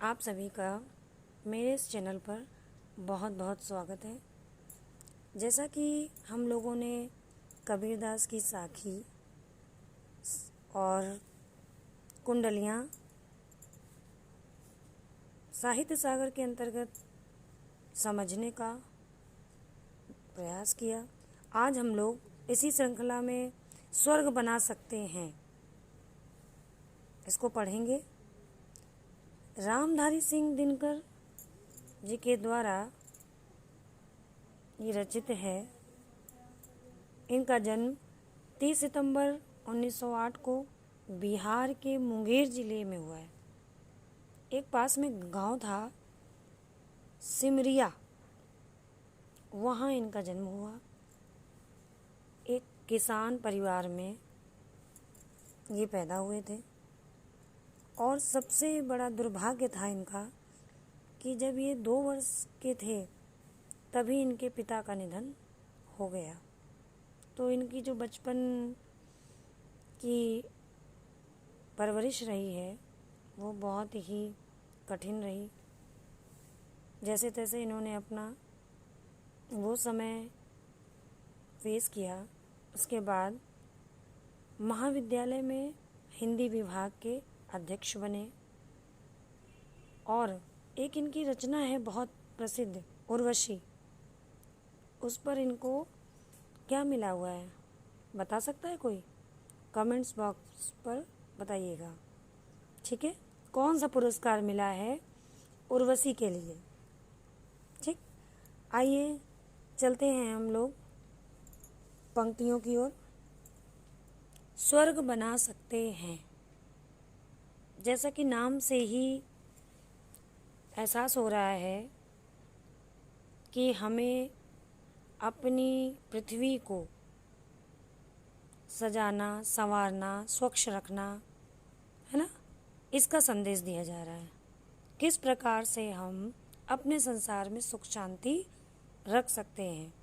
आप सभी का मेरे इस चैनल पर बहुत बहुत स्वागत है। जैसा कि हम लोगों ने कबीरदास की साखी और कुंडलियाँ साहित्य सागर के अंतर्गत समझने का प्रयास किया, आज हम लोग इसी श्रृंखला में स्वर्ग बना सकते हैं इसको पढ़ेंगे। रामधारी सिंह दिनकर जी के द्वारा ये रचित है। इनका जन्म 30 सितंबर 1908 को बिहार के मुंगेर जिले में हुआ है। एक पास में गांव था सिमरिया, वहाँ इनका जन्म हुआ। एक किसान परिवार में ये पैदा हुए थे और सबसे बड़ा दुर्भाग्य था इनका कि जब ये 2 वर्ष के थे तभी इनके पिता का निधन हो गया। तो इनकी जो बचपन की परवरिश रही है वो बहुत ही कठिन रही। जैसे तैसे इन्होंने अपना वो समय फेस किया। उसके बाद महाविद्यालय में हिंदी विभाग के अध्यक्ष बने और एक इनकी रचना है बहुत प्रसिद्ध, उर्वशी। उस पर इनको क्या मिला हुआ है बता सकता है कोई? कमेंट्स बॉक्स पर बताइएगा, ठीक है। कौन सा पुरस्कार मिला है उर्वशी के लिए? ठीक, आइए चलते हैं हम लोग पंक्तियों की ओर। स्वर्ग बना सकते हैं, जैसा कि नाम से ही एहसास हो रहा है कि हमें अपनी पृथ्वी को सजाना, संवारना, स्वच्छ रखना है ना, इसका संदेश दिया जा रहा है। किस प्रकार से हम अपने संसार में सुख शांति रख सकते हैं,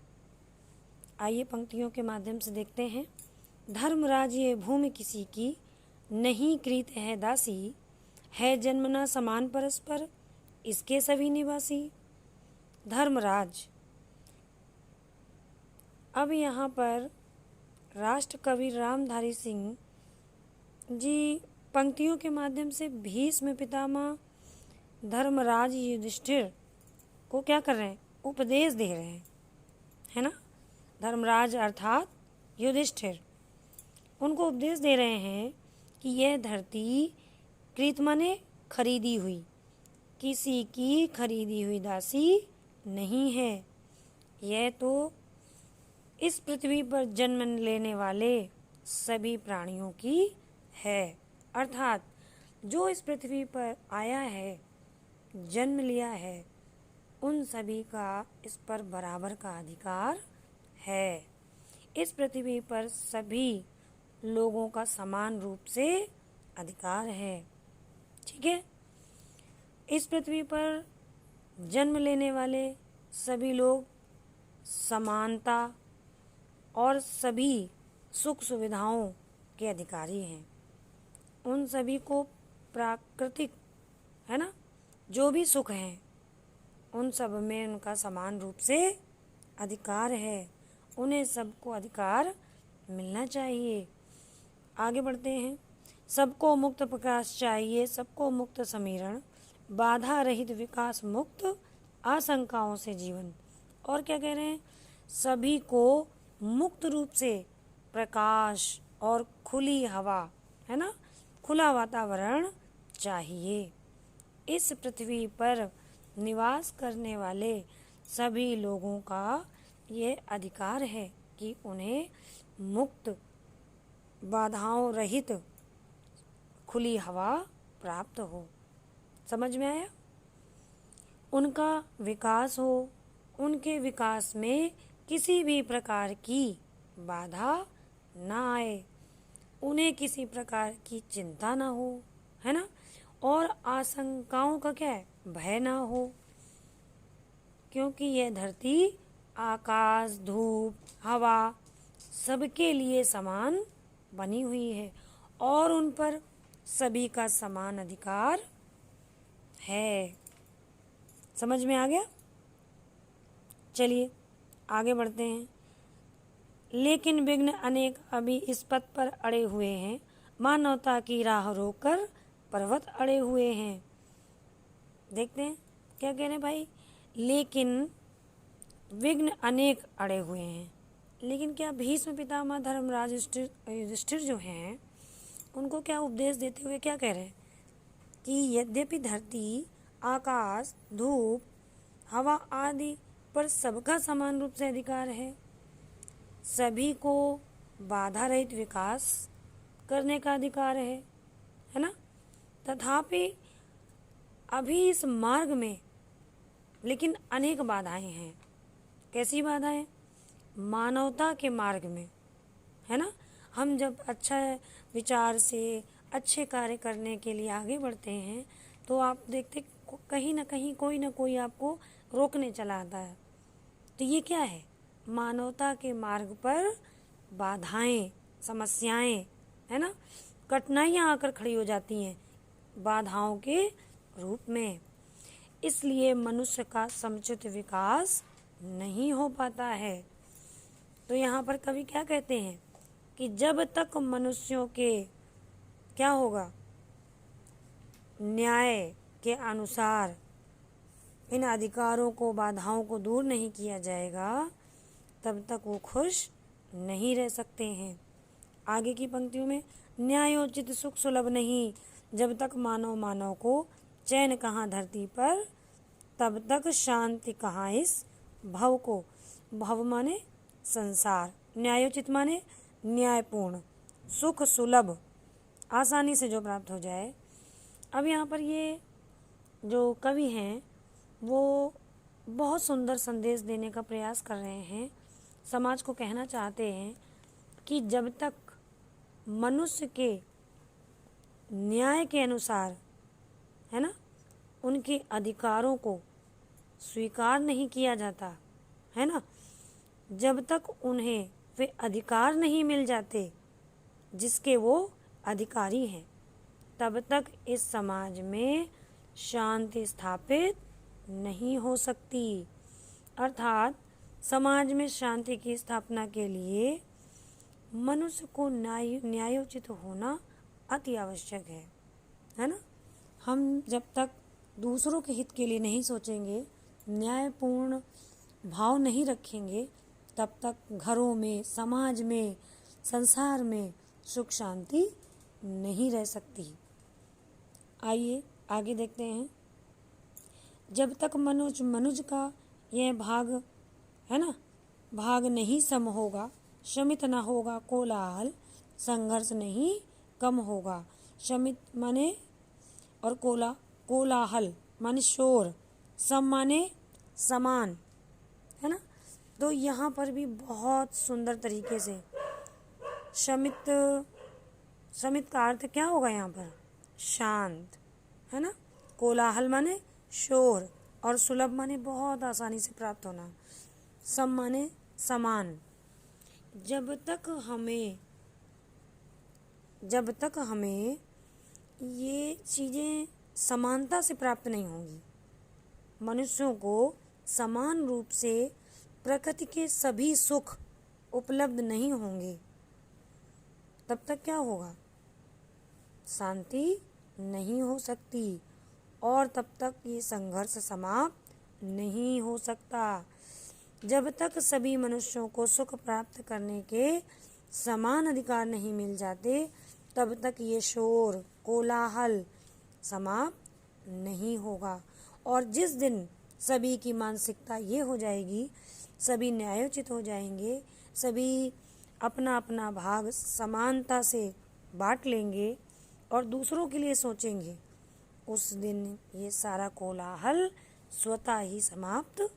आइए पंक्तियों के माध्यम से देखते हैं। धर्मराज ये भूमि किसी की, नहीं कृत है दासी, है जन्मना समान परस्पर, इसके सभी निवासी। धर्मराज, अब यहाँ पर राष्ट्र कवि रामधारी सिंह जी पंक्तियों के माध्यम से भीष्म पितामह धर्मराज युधिष्ठिर को क्या कर रहे हैं? उपदेश दे रहे हैं, है ना। धर्मराज अर्थात युधिष्ठिर उनको उपदेश दे रहे हैं कि यह धरती कृत माने खरीदी हुई, किसी की खरीदी हुई दासी नहीं है। यह तो इस पृथ्वी पर जन्म लेने वाले सभी प्राणियों की है। अर्थात जो इस पृथ्वी पर आया है, जन्म लिया है, उन सभी का इस पर बराबर का अधिकार है। इस पृथ्वी पर सभी लोगों का समान रूप से अधिकार है, ठीक है। इस पृथ्वी पर जन्म लेने वाले सभी लोग समानता और सभी सुख सुविधाओं के अधिकारी हैं। उन सभी को प्राकृतिक, है ना, जो भी सुख हैं उन सब में उनका समान रूप से अधिकार है। उन्हें सबको अधिकार मिलना चाहिए। आगे बढ़ते हैं। सबको मुक्त प्रकाश चाहिए, सबको मुक्त समीरण, बाधा रहित विकास मुक्त, आशंकाओं से जीवन। और क्या कह रहे हैं? सभी को मुक्त रूप से प्रकाश और खुली हवा, है ना, खुला वातावरण चाहिए। इस पृथ्वी पर निवास करने वाले सभी लोगों का ये अधिकार है कि उन्हें मुक्त, बाधाओं रहित खुली हवा प्राप्त हो। समझ में आया? उनका विकास हो, उनके विकास में किसी भी प्रकार की बाधा ना आए, उन्हें किसी प्रकार की चिंता ना हो, है ना, और आशंकाओं का क्या है? भय ना हो, क्योंकि यह धरती आकाश, धूप, हवा सबके लिए समान बनी हुई है और उन पर सभी का समान अधिकार है। समझ में आ गया? चलिए आगे बढ़ते हैं। लेकिन विघ्न अनेक अभी इस पथ पर अड़े हुए हैं, मानवता की राह रोककर पर्वत अड़े हुए हैं। देखते हैं क्या कह रहे हैं भाई। लेकिन विघ्न अनेक अड़े हुए हैं, लेकिन क्या भीष्म पितामह धर्मराज युधिष्ठिर जो हैं उनको क्या उपदेश देते हुए क्या कह रहे हैं कि यद्यपि धरती, आकाश, धूप, हवा आदि पर सबका समान रूप से अधिकार है, सभी को बाधा रहित विकास करने का अधिकार है ना, तथापि अभी इस मार्ग में लेकिन अनेक बाधाएं हैं। कैसी बाधाएं? मानवता के मार्ग में, है ना। हम जब अच्छा विचार से अच्छे कार्य करने के लिए आगे बढ़ते हैं तो आप देखते कहीं ना कहीं कोई ना कोई आपको रोकने चला आता है। तो ये क्या है? मानवता के मार्ग पर बाधाएं, समस्याएं, है ना, कठिनाइयां आकर खड़ी हो जाती हैं बाधाओं के रूप में। इसलिए मनुष्य का समुचित विकास नहीं हो पाता है। तो यहाँ पर कवि क्या कहते हैं कि जब तक मनुष्यों के क्या होगा, न्याय के अनुसार इन अधिकारों को, बाधाओं को दूर नहीं किया जाएगा, तब तक वो खुश नहीं रह सकते हैं। आगे की पंक्तियों में, न्यायोचित सुख सुलभ नहीं, जब तक मानव को चैन कहाँ धरती पर, तब तक शांति कहाँ इस भव को। भव माने संसार, न्यायोचित माने न्यायपूर्ण, सुख सुलभ, आसानी से जो प्राप्त हो जाए। अब यहाँ पर ये जो कवि हैं वो बहुत सुंदर संदेश देने का प्रयास कर रहे हैं। समाज को कहना चाहते हैं कि जब तक मनुष्य के न्याय के अनुसार, है ना, उनके अधिकारों को स्वीकार नहीं किया जाता, है ना, जब तक उन्हें वे अधिकार नहीं मिल जाते जिसके वो अधिकारी हैं, तब तक इस समाज में शांति स्थापित नहीं हो सकती। अर्थात समाज में शांति की स्थापना के लिए मनुष्य को न्यायोचित होना अति आवश्यक है ना। हम जब तक दूसरों के हित के लिए नहीं सोचेंगे, न्यायपूर्ण भाव नहीं रखेंगे, तब तक घरों में, समाज में, संसार में सुख शांति नहीं रह सकती। आइए आगे देखते हैं। जब तक मनुज का यह भाग, है ना, भाग नहीं सम होगा, शमित न होगा कोलाहल, संघर्ष नहीं कम होगा। शमित माने और कोलाहल माने शोर, सम माने समान, है ना। तो यहाँ पर भी बहुत सुंदर तरीके से शमित का अर्थ क्या होगा यहाँ पर? शांत, है ना। कोलाहल माने शोर और सुलभ माने बहुत आसानी से प्राप्त होना, सम माने समान। जब तक हमें ये चीज़ें समानता से प्राप्त नहीं होंगी, मनुष्यों को समान रूप से प्रकृति के सभी सुख उपलब्ध नहीं होंगे, तब तक क्या होगा? शांति नहीं हो सकती और तब तक ये संघर्ष समाप्त नहीं हो सकता। जब तक सभी मनुष्यों को सुख प्राप्त करने के समान अधिकार नहीं मिल जाते, तब तक ये शोर, कोलाहल समाप्त नहीं होगा। और जिस दिन सभी की मानसिकता ये हो जाएगी, सभी न्यायोचित हो जाएंगे, सभी अपना अपना भाग समानता से बांट लेंगे और दूसरों के लिए सोचेंगे, उस दिन ये सारा कोलाहल स्वतः ही समाप्त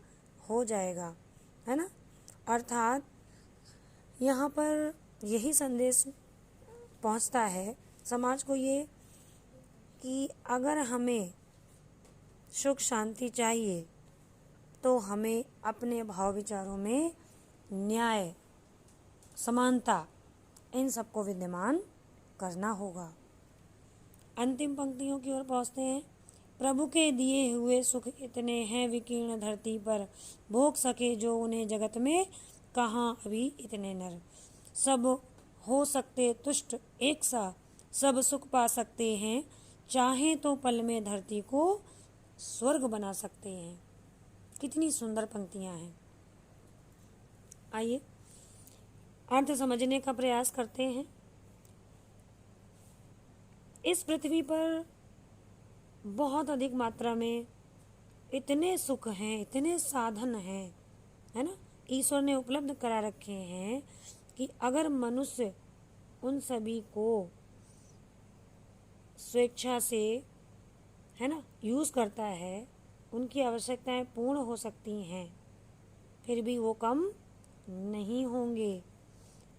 हो जाएगा, है ना। अर्थात यहाँ पर यही संदेश पहुँचता है समाज को ये कि अगर हमें सुख शांति चाहिए तो हमें अपने भाव विचारों में न्याय, समानता, इन सबको विद्यमान करना होगा। अंतिम पंक्तियों की ओर पहुँचते हैं। प्रभु के दिए हुए सुख इतने हैं विकीर्ण धरती पर, भोग सके जो उन्हें जगत में, कहाँ अभी इतने नर। सब हो सकते तुष्ट एक सा, सब सुख पा सकते हैं, चाहें तो पल में धरती को स्वर्ग बना सकते हैं। कितनी सुंदर पंक्तियां हैं। आइए अर्थ समझने का प्रयास करते हैं। इस पृथ्वी पर बहुत अधिक मात्रा में इतने सुख हैं, इतने साधन हैं, है ना, ईश्वर ने उपलब्ध करा रखे हैं कि अगर मनुष्य उन सभी को स्वेच्छा से, है ना, यूज़ करता है, उनकी आवश्यकताएं पूर्ण हो सकती हैं, फिर भी वो कम नहीं होंगे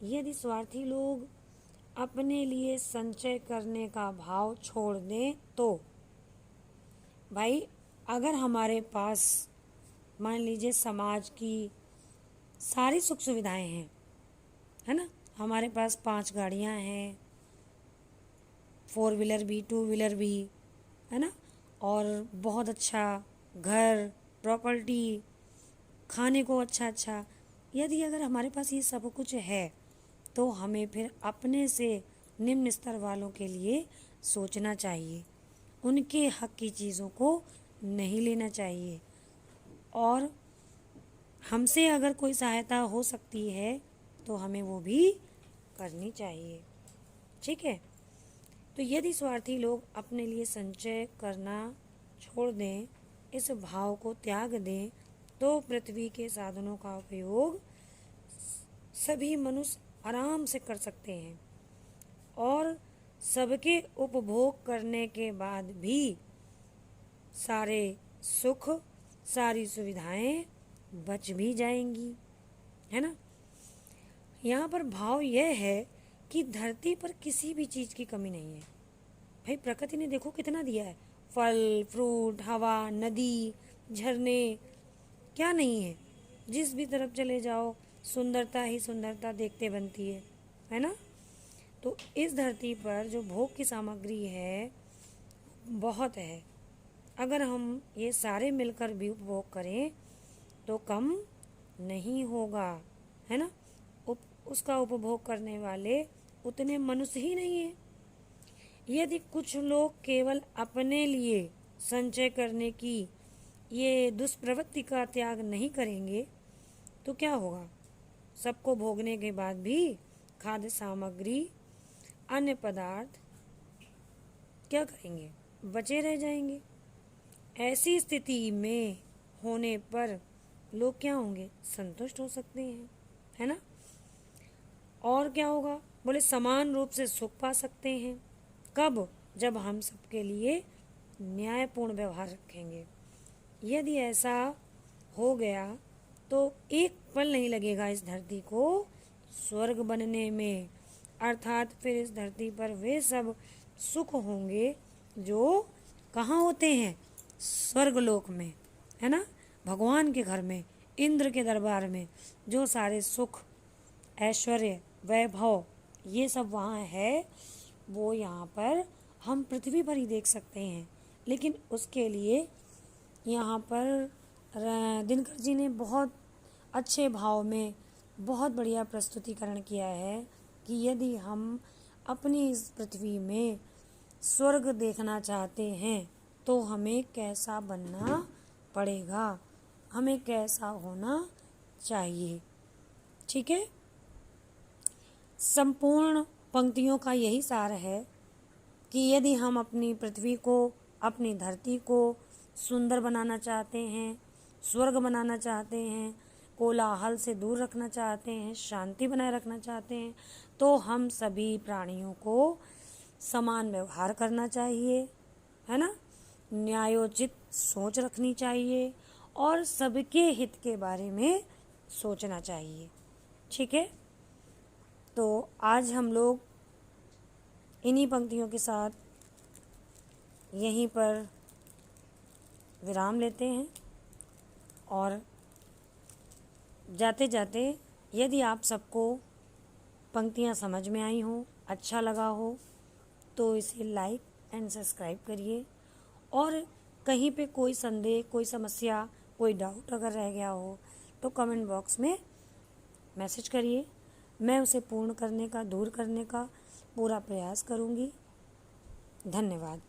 यदि स्वार्थी लोग अपने लिए संचय करने का भाव छोड़ दें तो। भाई अगर हमारे पास मान लीजिए समाज की सारी सुख सुविधाएं हैं, है ना, हमारे पास 5 गाड़ियां हैं, 4 व्हीलर भी, 2 व्हीलर भी, है ना, और बहुत अच्छा घर, प्रॉपर्टी, खाने को अच्छा, यदि अगर हमारे पास ये सब कुछ है तो हमें फिर अपने से निम्न स्तर वालों के लिए सोचना चाहिए, उनके हक की चीज़ों को नहीं लेना चाहिए, और हमसे अगर कोई सहायता हो सकती है तो हमें वो भी करनी चाहिए। ठीक है, तो यदि स्वार्थी लोग अपने लिए संचय करना छोड़ दें, इस भाव को त्याग दें, तो पृथ्वी के साधनों का उपयोग सभी मनुष्य आराम से कर सकते हैं और सबके उपभोग करने के बाद भी सारे सुख, सारी सुविधाएं बच भी जाएंगी, है ना। यहाँ पर भाव यह है कि धरती पर किसी भी चीज़ की कमी नहीं है। भाई प्रकृति ने देखो कितना दिया है, फल, फ्रूट, हवा, नदी, झरने, क्या नहीं है। जिस भी तरफ चले जाओ सुंदरता ही सुंदरता देखते बनती है ना। तो इस धरती पर जो भोग की सामग्री है बहुत है, अगर हम ये सारे मिलकर भी उपभोग करें तो कम नहीं होगा, है ना। उसका उपभोग करने वाले उतने मनुष्य ही नहीं है। यदि कुछ लोग केवल अपने लिए संचय करने की ये दुष्प्रवृत्ति का त्याग नहीं करेंगे तो क्या होगा, सबको भोगने के बाद भी खाद्य सामग्री, अन्य पदार्थ क्या करेंगे, बचे रह जाएंगे। ऐसी स्थिति में होने पर लोग क्या होंगे, संतुष्ट हो सकते हैं, है ना। और क्या होगा, बोले समान रूप से सुख पा सकते हैं। कब, जब हम सबके लिए न्यायपूर्ण व्यवहार रखेंगे। यदि ऐसा हो गया तो एक पल नहीं लगेगा इस धरती को स्वर्ग बनने में, अर्थात फिर इस धरती पर वे सब सुख होंगे जो कहाँ होते हैं, स्वर्गलोक में, है ना, भगवान के घर में, इंद्र के दरबार में। जो सारे सुख, ऐश्वर्य, वैभव ये सब वहाँ है, वो यहाँ पर हम पृथ्वी पर ही देख सकते हैं। लेकिन उसके लिए यहाँ पर दिनकर जी ने बहुत अच्छे भाव में बहुत बढ़िया प्रस्तुतिकरण किया है कि यदि हम अपनी इस पृथ्वी में स्वर्ग देखना चाहते हैं तो हमें कैसा बनना पड़ेगा, हमें कैसा होना चाहिए। ठीक है, संपूर्ण पंक्तियों का यही सार है कि यदि हम अपनी पृथ्वी को, अपनी धरती को सुंदर बनाना चाहते हैं, स्वर्ग बनाना चाहते हैं, कोलाहल से दूर रखना चाहते हैं, शांति बनाए रखना चाहते हैं, तो हम सभी प्राणियों को समान व्यवहार करना चाहिए, है ना, न्यायोचित सोच रखनी चाहिए और सबके हित के बारे में सोचना चाहिए। ठीक है, तो आज हम लोग इन्हीं पंक्तियों के साथ यहीं पर विराम लेते हैं और जाते जाते यदि आप सबको पंक्तियाँ समझ में आई हों, अच्छा लगा हो, तो इसे लाइक एंड सब्सक्राइब करिए और कहीं पे कोई संदेह, कोई समस्या, कोई डाउट अगर रह गया हो तो कमेंट बॉक्स में मैसेज करिए। मैं उसे पूर्ण करने का, दूर करने का पूरा प्रयास करूँगी। धन्यवाद।